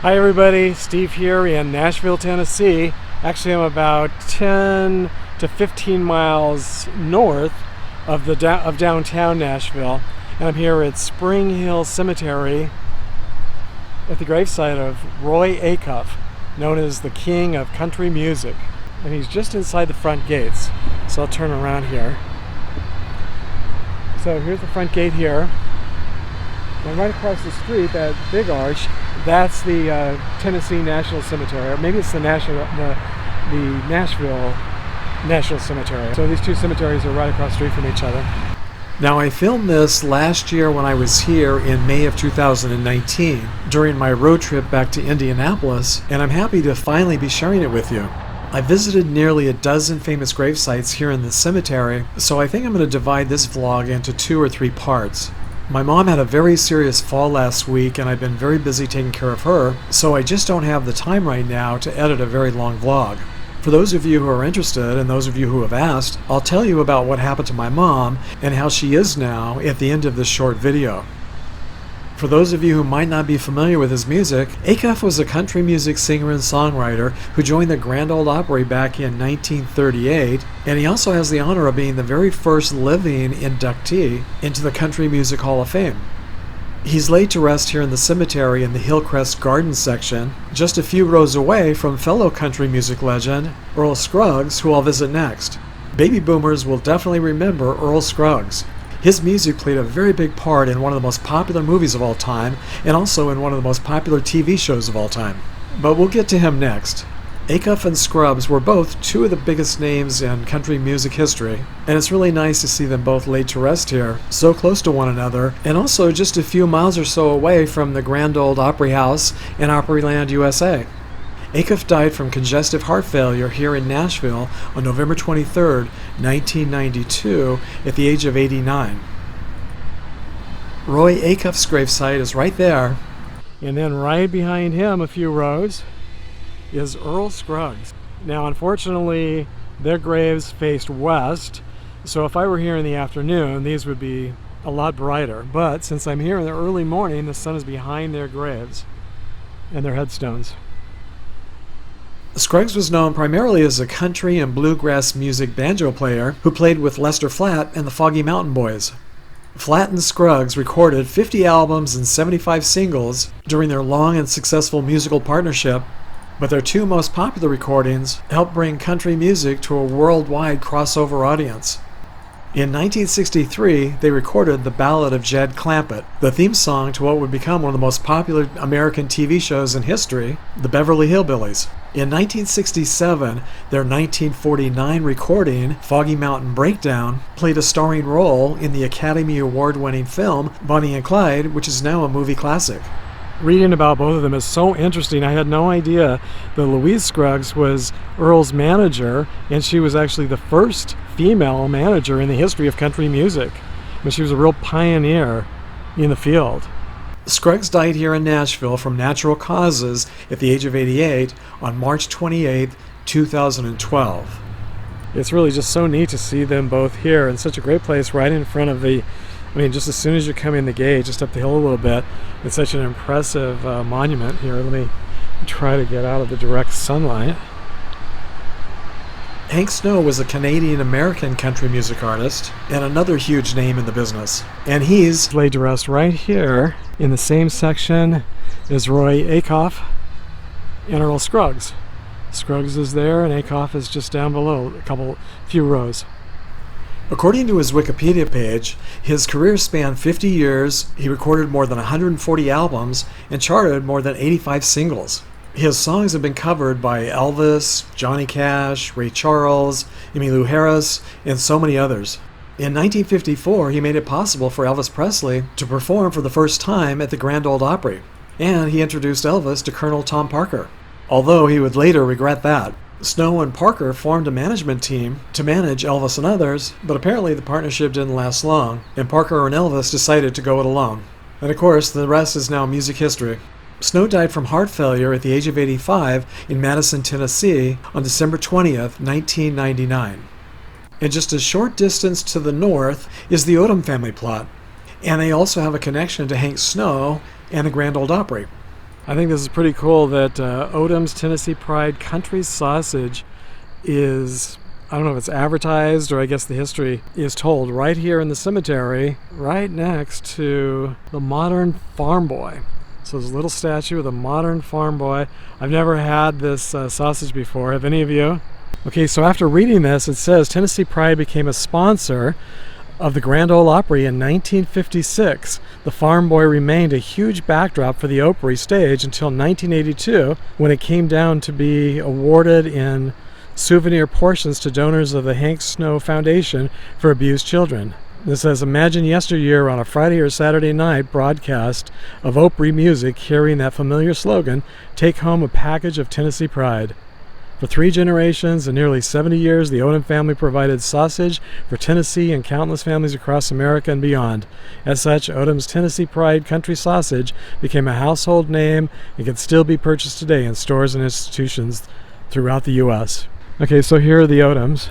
Hi everybody, Steve here in Nashville, Tennessee. Actually, I'm about 10 to 15 miles north of downtown Nashville, and I'm here at Spring Hill Cemetery at the gravesite of Roy Acuff, known as the king of country music. And he's just inside the front gates, so I'll turn around here. So here's the front gate here. And right across the street, that big arch, that's the Tennessee National Cemetery, or maybe it's the Nashville National Cemetery. So these two cemeteries are right across the street from each other. Now, I filmed this last year when I was here in May of 2019 during my road trip back to Indianapolis, and I'm happy to finally be sharing it with you. I visited nearly a dozen famous grave sites here in the cemetery, so I think I'm going to divide this vlog into 2 or 3 parts. My mom had a very serious fall last week, and I've been very busy taking care of her, so I just don't have the time right now to edit a very long vlog. For those of you who are interested, and those of you who have asked, I'll tell you about what happened to my mom and how she is now at the end of this short video. For those of you who might not be familiar with his music, Acuff was a country music singer and songwriter who joined the Grand Ole Opry back in 1938, and he also has the honor of being the very first living inductee into the Country Music Hall of Fame. He's laid to rest here in the cemetery in the Hillcrest Garden section, just a few rows away from fellow country music legend Earl Scruggs, who I'll visit next. Baby boomers will definitely remember Earl Scruggs. His music played a very big part in one of the most popular movies of all time, and also in one of the most popular TV shows of all time. But we'll get to him next. Acuff and Scruggs were both 2 of the biggest names in country music history, and it's really nice to see them both laid to rest here, so close to one another, and also just a few miles or so away from the Grand Ole Opry House in Opryland, USA. Acuff died from congestive heart failure here in Nashville on November 23, 1992, at the age of 89. Roy Acuff's gravesite is right there. And then right behind him, a few rows, is Earl Scruggs. Now, unfortunately, their graves faced west, so if I were here in the afternoon, these would be a lot brighter. But since I'm here in the early morning, the sun is behind their graves and their headstones. Scruggs was known primarily as a country and bluegrass music banjo player who played with Lester Flatt and the Foggy Mountain Boys. Flatt and Scruggs recorded 50 albums and 75 singles during their long and successful musical partnership, but their 2 most popular recordings helped bring country music to a worldwide crossover audience. In 1963, they recorded the Ballad of Clampett, the theme song to what would become one of the most popular American TV shows in history, The Beverly Hillbillies. In 1967, their 1949 recording, Foggy Mountain Breakdown, played a starring role in the Academy Award-winning film Bonnie and Clyde, which is now a movie classic. Reading about both of them is so interesting. I had no idea that Louise Scruggs was Earl's manager, and she was actually the first female manager in the history of country music. But she was a real pioneer in the field. Scruggs died here in Nashville from natural causes at the age of 88 on March 28, 2012. It's really just so neat to see them both here in such a great place right in front of just as soon as you come in the gate, just up the hill a little bit, it's such an impressive monument here. Let me try to get out of the direct sunlight. Hank Snow was a Canadian-American country music artist and another huge name in the business. And he's laid to rest right here in the same section as Roy Acuff and Earl Scruggs. Scruggs is there and Acuff is just down below, few rows. According to his Wikipedia page, his career spanned 50 years, he recorded more than 140 albums, and charted more than 85 singles. His songs have been covered by Elvis, Johnny Cash, Ray Charles, Emmylou Harris, and so many others. In 1954, he made it possible for Elvis Presley to perform for the first time at the Grand Ole Opry, and he introduced Elvis to Colonel Tom Parker, although he would later regret that. Snow and Parker formed a management team to manage Elvis and others, but apparently the partnership didn't last long, and Parker and Elvis decided to go it alone. And of course, the rest is now music history. Snow died from heart failure at the age of 85 in Madison, Tennessee on December 20th, 1999. And just a short distance to the north is the Odom family plot, and they also have a connection to Hank Snow and the Grand Ole Opry. I think this is pretty cool that Odom's Tennessee Pride Country Sausage is, I don't know if it's advertised or I guess the history is told right here in the cemetery, right next to the modern farm boy. So there's a little statue of the modern farm boy. I've never had this sausage before. Have any of you? Okay, so after reading this, it says Tennessee Pride became a sponsor of the Grand Ole Opry in 1956. The farm boy remained a huge backdrop for the Opry stage until 1982, when it came down to be awarded in souvenir portions to donors of the Hank Snow Foundation for Abused Children. This says, imagine yesteryear on a Friday or Saturday night broadcast of Opry music, hearing that familiar slogan, take home a package of Tennessee Pride. For 3 generations and nearly 70 years, the Odom family provided sausage for Tennessee and countless families across America and beyond. As such, Odom's Tennessee Pride Country Sausage became a household name and can still be purchased today in stores and institutions throughout the U.S. Okay, so here are the Odoms.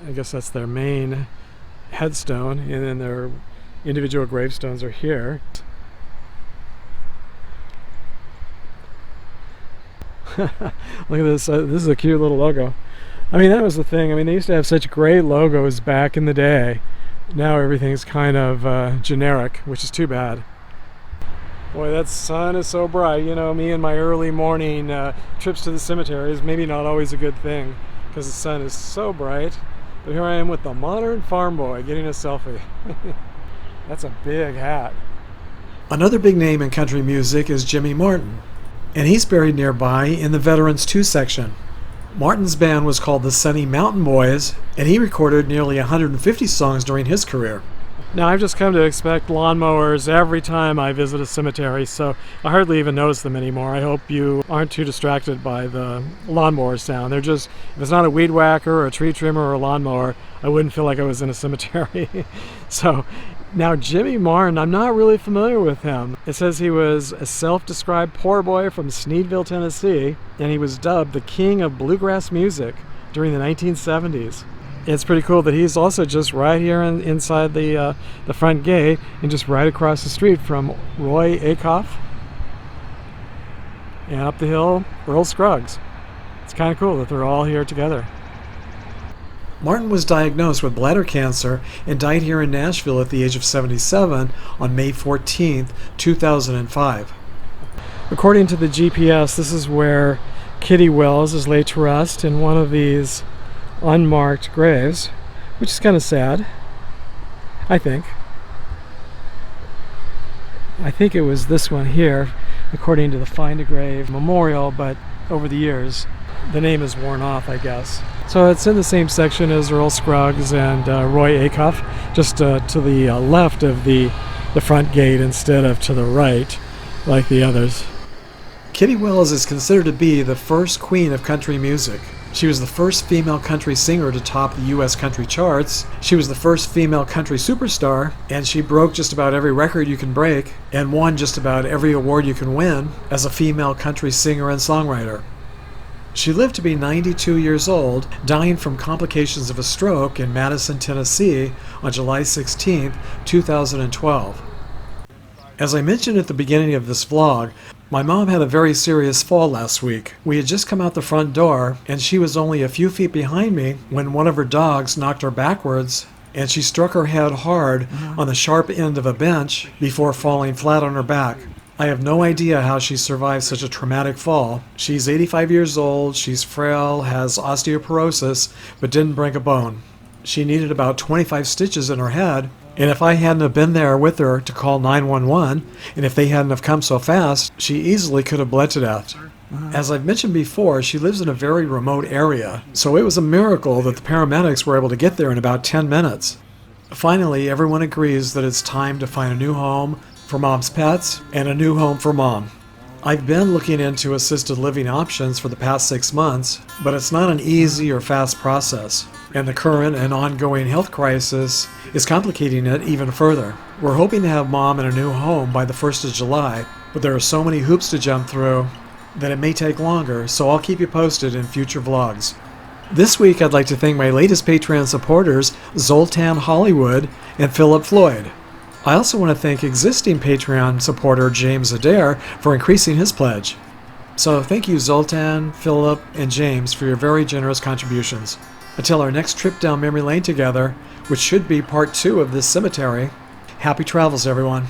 I guess that's their main headstone, and then their individual gravestones are here. Look at this. This is a cute little logo. I mean, that was the thing. I mean, they used to have such great logos back in the day. Now everything's kind of generic, which is too bad. Boy, that sun is so bright. You know, me and my early morning trips to the cemetery is maybe not always a good thing because the sun is so bright. But here I am with the modern farm boy getting a selfie. That's a big hat. Another big name in country music is Jimmy Morton, and he's buried nearby in the Veterans 2 section. Martin's band was called the Sunny Mountain Boys, and he recorded nearly 150 songs during his career. Now, I've just come to expect lawnmowers every time I visit a cemetery, so I hardly even notice them anymore. I hope you aren't too distracted by the lawnmower sound. They're just, if it's not a weed whacker or a tree trimmer or a lawnmower, I wouldn't feel like I was in a cemetery. So, now Jimmy Martin, I'm not really familiar with him. It says he was a self-described poor boy from Sneedville, Tennessee, and he was dubbed the king of bluegrass music during the 1970s. It's pretty cool that he's also just right here inside the front gate and just right across the street from Roy Acuff, and up the hill, Earl Scruggs. It's kind of cool that they're all here together. Martin was diagnosed with bladder cancer and died here in Nashville at the age of 77 on May 14th, 2005. According to the GPS, this is where Kitty Wells is laid to rest in one of these unmarked graves, which is kind of sad, I think. I think it was this one here, according to the Find a Grave Memorial, but over the years, the name is worn off, I guess. So it's in the same section as Earl Scruggs and Roy Acuff, just to the left of the front gate instead of to the right, like the others. Kitty Wells is considered to be the first queen of country music. She was the first female country singer to top the U.S. country charts. She was the first female country superstar, and she broke just about every record you can break and won just about every award you can win as a female country singer and songwriter. She lived to be 92 years old, dying from complications of a stroke in Madison, Tennessee on July 16, 2012. As I mentioned at the beginning of this vlog, my mom had a very serious fall last week. We had just come out the front door, and she was only a few feet behind me when one of her dogs knocked her backwards, and she struck her head hard on the sharp end of a bench before falling flat on her back. I have no idea how she survived such a traumatic fall. She's 85 years old, she's frail, has osteoporosis, but didn't break a bone. She needed about 25 stitches in her head, and if I hadn't have been there with her to call 911, and if they hadn't have come so fast, she easily could have bled to death. As I've mentioned before, she lives in a very remote area, so it was a miracle that the paramedics were able to get there in about 10 minutes. Finally, everyone agrees that it's time to find a new home for Mom's pets and a new home for Mom. I've been looking into assisted living options for the past 6 months, but it's not an easy or fast process, and the current and ongoing health crisis is complicating it even further. We're hoping to have Mom in a new home by the 1st of July, but there are so many hoops to jump through that it may take longer, so I'll keep you posted in future vlogs. This week I'd like to thank my latest Patreon supporters, Zoltan Hollywood and Philip Floyd. I also want to thank existing Patreon supporter James Adair for increasing his pledge. So thank you Zoltan, Philip, and James for your very generous contributions. Until our next trip down memory lane together, which should be part 2 of this cemetery, happy travels everyone.